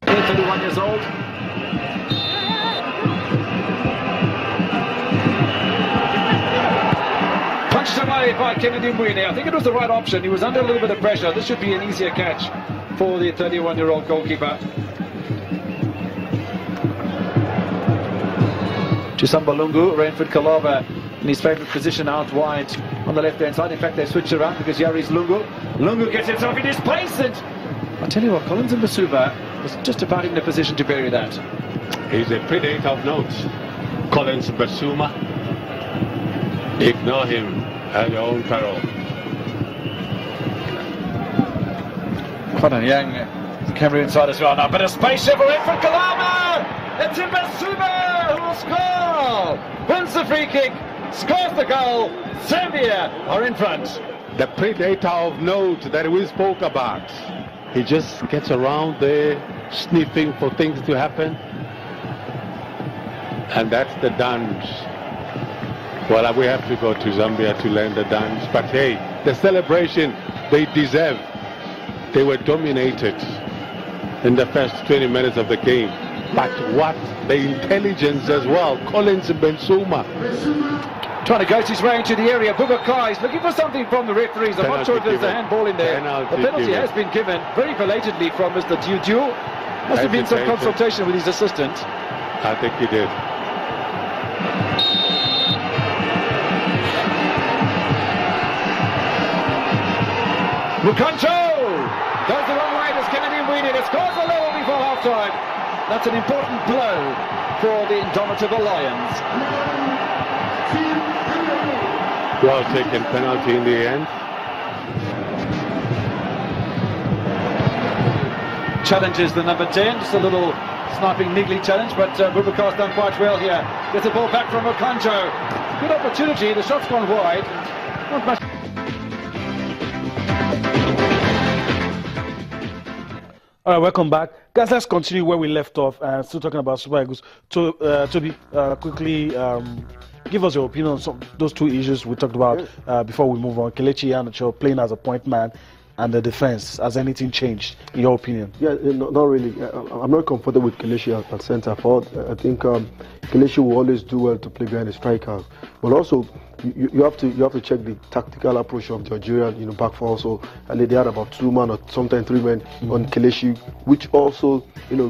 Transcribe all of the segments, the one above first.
He's 31 years old. Punched away by Kennedy Mwine. I think it was the right option. He was under a little bit of pressure. This should be an easier catch for the 31-year-old goalkeeper. Chisamba Lungu, Rainford Kalava in his favourite position out wide on the left-hand side. In fact, they switched around because Yari's Lungu. Lungu gets himself in his place, and I tell you what, Collins and Basuba was just about in a position to bury that. He's a predator of note. Collins Basuma. Ignore him at your own peril. Quite a young Cameroon side as well now, but a space here for Rainford Kalava! It's Basuma who will score! Wins the free kick, scores the goal. Zambia are in front. The predator of note that we spoke about. He just gets around there, sniffing for things to happen. And that's the dance. Well, we have to go to Zambia to learn the dance. But hey, the celebration they deserve. They were dominated in the first 20 minutes of the game. But what the intelligence as well. Collins Bensuma trying to ghost his way into the area. Boubacar is looking for something from the referees. I'm not sure if there's a handball in there. The penalty has been given very belatedly from Mr. Dudu. Must have been some consultation with his assistant. I think he did. Mukancho goes the wrong way. Does Kennedy Mwine. It scores a level before half-time. That's an important blow for the indomitable Lions. Well taken penalty in the end. Challenges the number 10. Just a little sniping niggly challenge, but Boubacar's done quite well here. Gets the ball back from Mukancho. Good opportunity. The shot's gone wide. Not much. All right, welcome back. Guys, let's continue where we left off. Still talking about Super Eagles. Toby, quickly give us your opinion on some, those two issues we talked about before we move on. Kelechi Iheanacho playing as a point man and the defense. Has anything changed, in your opinion? Yeah, not really. I'm not comfortable with Kelechi at centre forward. I think Kelechi will always do well to play behind the striker. But also, you have to check the tactical approach of the Algerian, back four also. And they had about 2 men or sometimes 3 men on Kelechi, which also,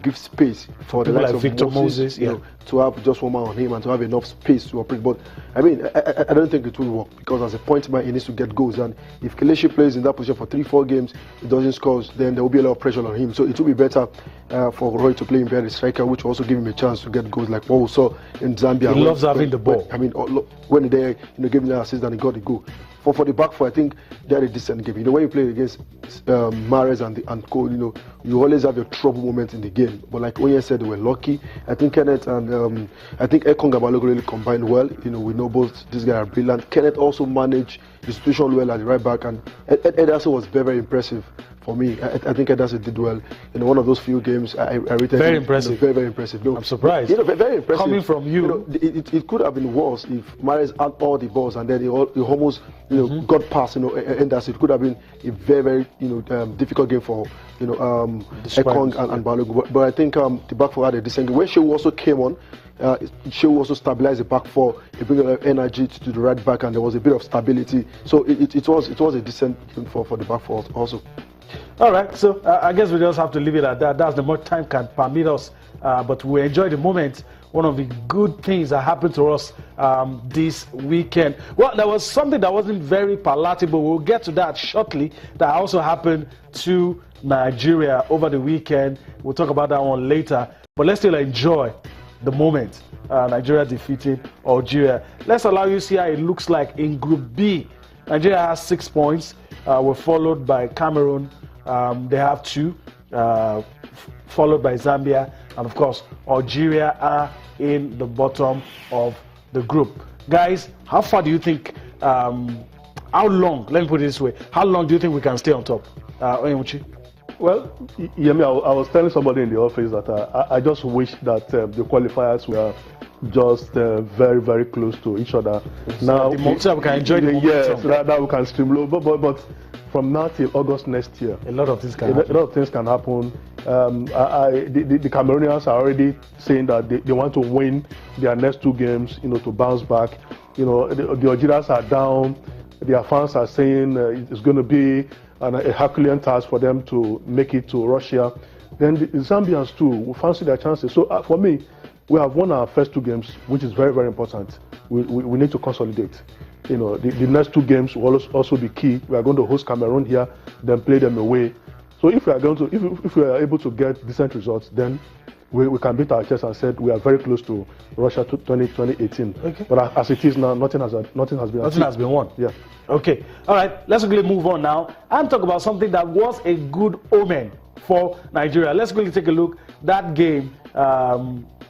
gives space for the likes like of Victor Moses, to have just 1 man on him and to have enough space to operate. But I mean, I don't think it will work, because as a point man, he needs to get goals. And if Kelechi plays in that position for 3-4 games, he doesn't score, then there will be a lot of pressure on him. So it will be better for Roy to play in behind the striker, which will also give him a chance to get goals like what we saw in Zambia. He loves having the ball. I mean, when they gave him the assist and he got the goal. For the back four, I think they had a decent game. When you play against Mahrez and Cole, you always have your trouble moment in the game. But like Onye said, they were lucky. I think Kenneth and I think Ekong and Balogun really combined well. We know both these guys are brilliant. Kenneth also managed the situation well at the right back, and Ederson was very, very impressive for me. I think Ederson did well in one of those few games. I rated very him, impressive. Very, very impressive. No, I'm surprised. Very impressive. Coming from you, it could have been worse if Mahrez had all the balls and then he almost got past Ederson. It could have been a very, very difficult game for Ekong and Balogun. But I think the back four had a decent game. When Shehu also came on, Shehu also stabilized the back four. He brought a lot of energy to the right back, and there was a bit of stability. So it was a decent game for the back four also. All right, so I guess we just have to leave it at that. That's the much time can permit us, but we enjoy the moment. One of the good things that happened to us this weekend. Well, there was something that wasn't very palatable. We'll get to that shortly. That also happened to Nigeria over the weekend. We'll talk about that one later. But let's still enjoy the moment. Nigeria defeated Algeria. Let's allow you to see how it looks like in Group B. Nigeria has 6 points. We're followed by Cameroon. They have 2. Followed by Zambia, and of course Algeria are in the bottom of the group. Guys, how far do you think, how long, let me put it this way, how long do you think we can stay on top? Onyemuchi? Well, Yemi, I was telling somebody in the office that I just wish that the qualifiers were just very, very close to each other. So we can enjoy the momentum. Yes, that we can stream. But from now till August next year, a lot of things can happen. A lot of things can happen. The Cameroonians are already saying that they want to win their next 2 games, to bounce back. The Algerians are down. Their fans are saying it's going to be a Herculean task for them to make it to Russia. Then the Zambians too will fancy their chances. So for me, we have won our first 2 games, which is very, very important. We need to consolidate. The next 2 games will also be key. We are going to host Cameroon here, then play them away. So if we are able to get decent results, then we can beat our chest and said we are very close to Russia 2018. Okay. But as it is now, nothing has been won. Yeah. Okay. All right. Let's quickly move on now and talk about something that was a good omen for Nigeria. Let's quickly take a look. That game,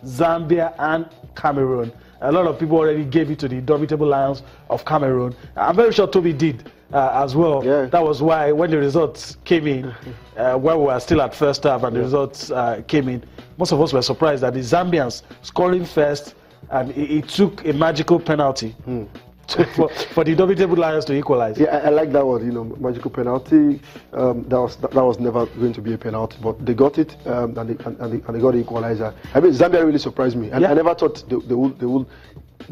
Zambia and Cameroon. A lot of people already gave it to the indomitable Lions of Cameroon. I'm very sure Toby did as well. Yeah. That was why when the results came in, when we were still at first half and the results came in, most of us were surprised that the Zambians scoring first, and it took a magical penalty for the indomitable Lions to equalize. Yeah, I like that word, magical penalty. That was never going to be a penalty, but they got it, and they got the equalizer. I mean, Zambia really surprised me, and I never thought they would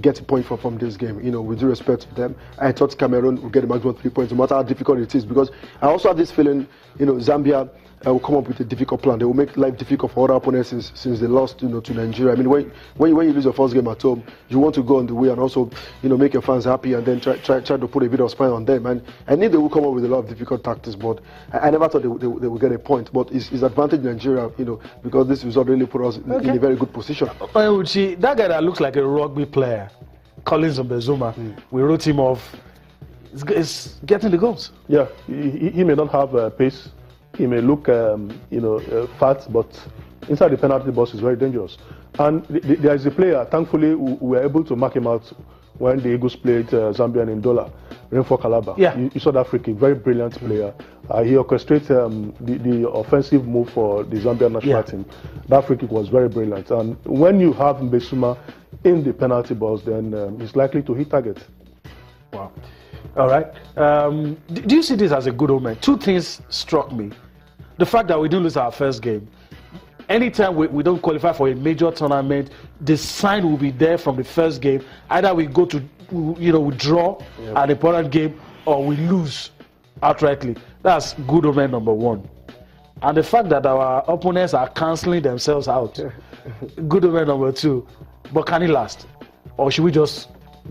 get a point from this game. With due respect to them, I thought Cameroon would get a maximum 3 points, no matter how difficult it is. Because I also have this feeling, Zambia will come up with a difficult plan. They will make life difficult for other opponents since they lost, to Nigeria. I mean, when you lose your first game at home, you want to go on the way and also, make your fans happy and then try to put a bit of spine on them. And I think they will come up with a lot of difficult tactics, but I never thought they would get a point. But it's advantage Nigeria, because this result really put us in a very good position. That guy that looks like a rugby player, Collins Mbezuma, we wrote him off. It's getting the goals. Yeah, he may not have pace. He may look, fat, but inside the penalty box is very dangerous. And there is a player, thankfully, we were able to mark him out when the Eagles played Zambia and Ndola, Rainfall Calabar. Yeah. You saw that free kick, very brilliant player. He orchestrated the offensive move for the Zambian national team. That free kick was very brilliant. And when you have Mbesuma in the penalty box, then he's likely to hit target. Wow. All right. Do you see this as a good omen? 2 things struck me. The fact that we didn't lose our first game. Anytime we don't qualify for a major tournament, the sign will be there from the first game. Either we go to, we draw an important game, or we lose outrightly. That's good omen number 1. And the fact that our opponents are cancelling themselves out, good omen number 2. But can it last? Or should we just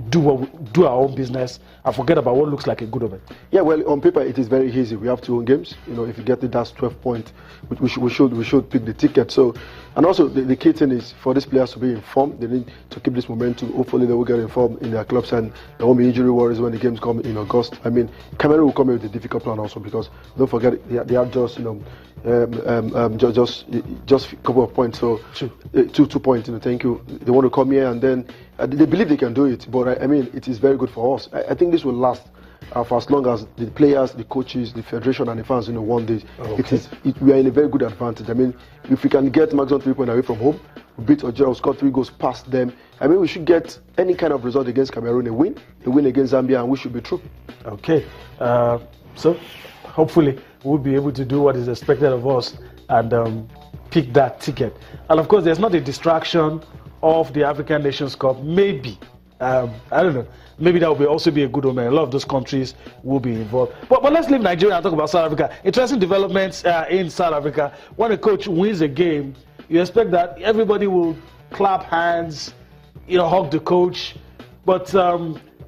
do our own business and forget about what looks like a good omen? Yeah, well, on paper it is very easy. We have 2 home games. If you get it, that's 12 points. We should pick the ticket. So, and also the key thing is for these players to be informed. They need to keep this momentum. Hopefully they will get informed in their clubs and there won't be injury worries when the games come in August. I mean, Cameroon will come with a difficult plan also, because don't forget they have just just a couple of points. So 2 points. Thank you. They want to come here and then they believe they can do it. But I mean, it is very good for us. I think this will last for as long as the players, the coaches, the federation, and the fans want this. We are in a very good advantage. I mean, if we can get maximum 3 points away from home, we beat Algeria, score 3 goals past them. I mean, we should get any kind of result against Cameroon, a win against Zambia, and we should be through. Okay, so hopefully we'll be able to do what is expected of us and pick that ticket. And of course, there's not a distraction of the African Nations Cup. Maybe, I don't know. Maybe that will also be a good omen. A lot of those countries will be involved. But let's leave Nigeria and talk about South Africa. Interesting developments in South Africa. When a coach wins a game, you expect that everybody will clap hands, hug the coach. But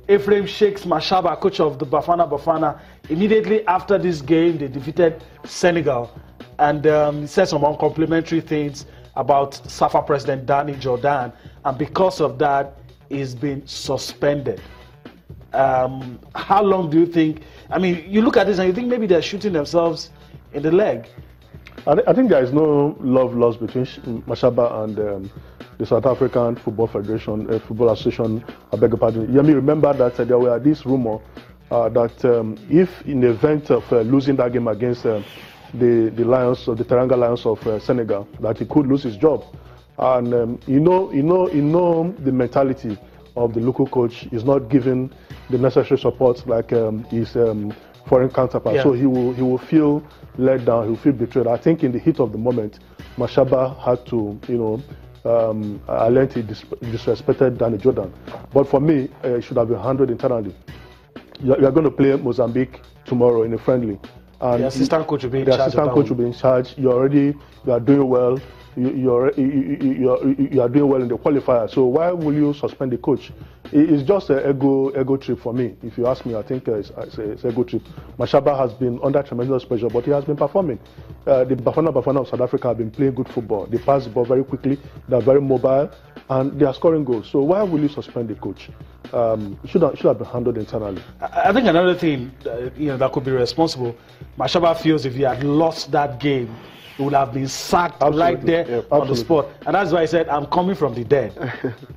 Ephraim Shakes Mashaba, coach of the Bafana, immediately after this game, they defeated Senegal. And he said some uncomplimentary things about SAFA president Danny Jordan. And because of that, he's been suspended. How long do you think? I mean, you look at this and you think maybe they're shooting themselves in the leg. I think there is no love lost between Mashaba and the South African Football Federation, Football Association. I beg your pardon. You may remember that there were this rumor that if in the event of losing that game against the Lions, or the Teranga Lions of Senegal, that he could lose his job. And you know the mentality of the local coach is not giving the necessary support like his foreign counterpart. Yeah. So he will feel let down. He will feel betrayed. I think in the heat of the moment, Mashaba had to, I learned he disrespected Danny Jordan. But for me, it should have been handled internally. You are going to play Mozambique tomorrow in a friendly. And the assistant coach will be in the charge. assistant coach will be in charge. You are doing well. You are doing well in the qualifier. So why will you suspend the coach? It's just an ego trip for me. If you ask me, I think it's ego trip. Mashaba has been under tremendous pressure, but he has been performing. The Bafana of South Africa have been playing good football. They pass the ball very quickly. They are very mobile, and they are scoring goals. So why will you suspend the coach? Should have been handled internally. I think another thing that could be responsible. Mashaba feels if he had lost that game, he would have been sacked right there on the spot. And that's why I said, I'm coming from the dead.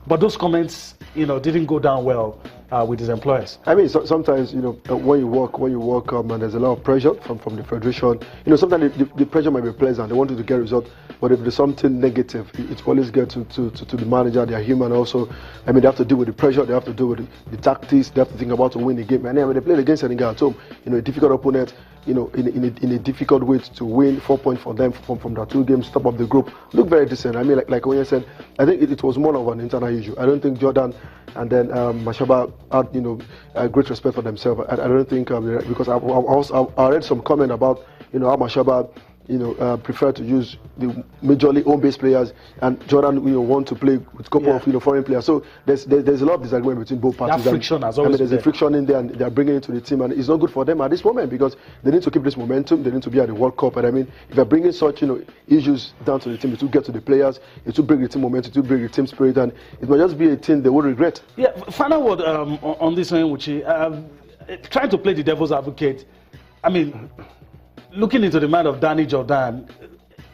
But those comments, didn't go down well with his employers. I mean, sometimes, when you work, and there's a lot of pressure from the federation, sometimes the pressure might be pleasant. They want you to get results. But if there's something negative, it always gets to the manager. They are human also. I mean, they have to deal with the pressure. They have to deal with the tactics. They have to think about to win the game. And then when they played against Senegal at home, a difficult opponent, in a difficult way to win 4 points for them from their 2 games, top of the group, look very decent. I mean, like when you said, I think it was more of an internal issue. I don't think Jordan and then Mashaba had great respect for themselves. I don't think because I read some comment about how Mashaba prefer to use the majorly home-based players, and Jordan want to play with a couple of foreign players. So there's a lot of disagreement between both parties. That friction has always been there's a friction in there, and they're bringing it to the team, and it's not good for them at this moment because they need to keep this momentum. They need to be at the World Cup, and I mean, if you're bringing such issues down to the team, it will get to the players, it will bring the team momentum, it will bring the team spirit, and it might just be a thing they will regret. Yeah, final word on this one, Wuchi. Trying to play the devil's advocate. I mean, looking into the mind of Danny Jordan,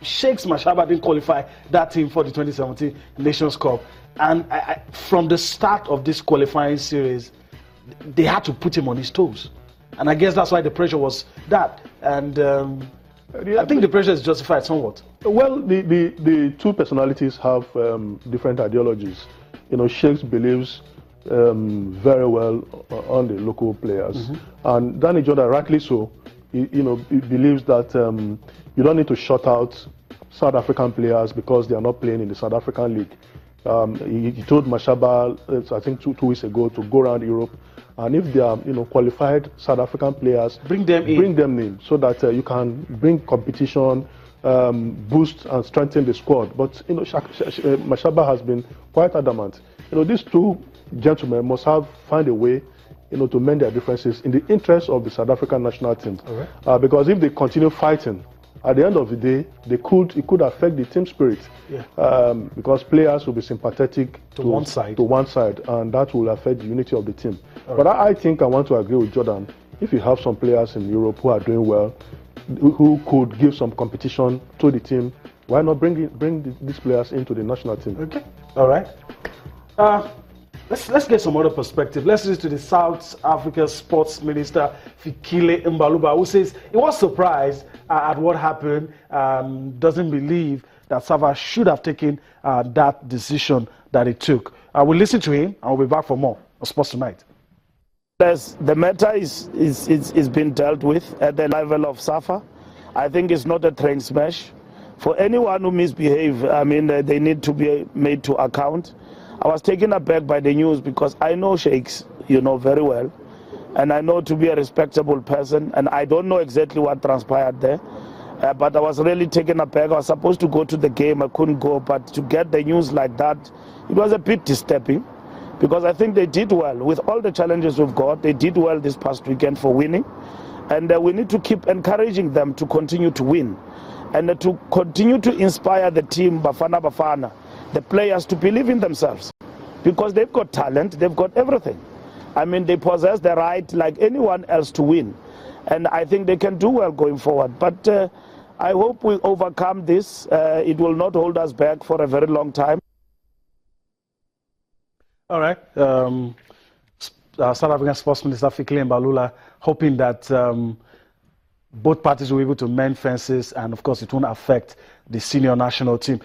Shakes Mashaba didn't qualify that team for the 2017 Nations Cup. And from the start of this qualifying series, they had to put him on his toes. And I guess that's why the pressure was that. And I think the pressure is justified somewhat. Well, the two personalities have different ideologies. Shakes believes very well on the local players. And Danny Jordan, rightly so, he believes that you don't need to shut out South African players because they are not playing in the South African league. He told Mashaba, I think two weeks ago, to go around Europe, and if they are qualified South African players, bring them in so that you can bring competition, boost and strengthen the squad. But Mashaba has been quite adamant. These two gentlemen must find a way to mend their differences in the interest of the South African national team. Right. Because if they continue fighting, at the end of the day, it could affect the team spirit. Yeah. Because players will be sympathetic to one side, and that will affect the unity of the team. But I think I want to agree with Jordan. If you have some players in Europe who are doing well, who could give some competition to the team, why not bring these players into the national team? Okay. All right. Let's get some other perspective. Let's listen to the South Africa Sports Minister Fikile Mbalula, who says he was surprised at what happened, doesn't believe that SAFA should have taken that decision that it took. We'll listen to him, and we'll be back for more on Sports Tonight. The matter is being dealt with at the level of SAFA. I think it's not a train smash. For anyone who misbehave, I mean, they need to be made to account. I was taken aback by the news because I know Shakes, very well. And I know to be a respectable person. And I don't know exactly what transpired there. But I was really taken aback. I was supposed to go to the game. I couldn't go. But to get the news like that, it was a bit disturbing. Because I think they did well. With all the challenges we've got, they did well this past weekend for winning. And we need to keep encouraging them to continue to win. And to continue to inspire the team, Bafana, the players, to believe in themselves. Because they've got talent, they've got everything. I mean, they possess the right like anyone else to win. And I think they can do well going forward. But I hope we overcome this. It will not hold us back for a very long time. All right. South African Sports Minister Fikile Mbalula hoping that both parties will be able to mend fences, and of course it won't affect the senior national team.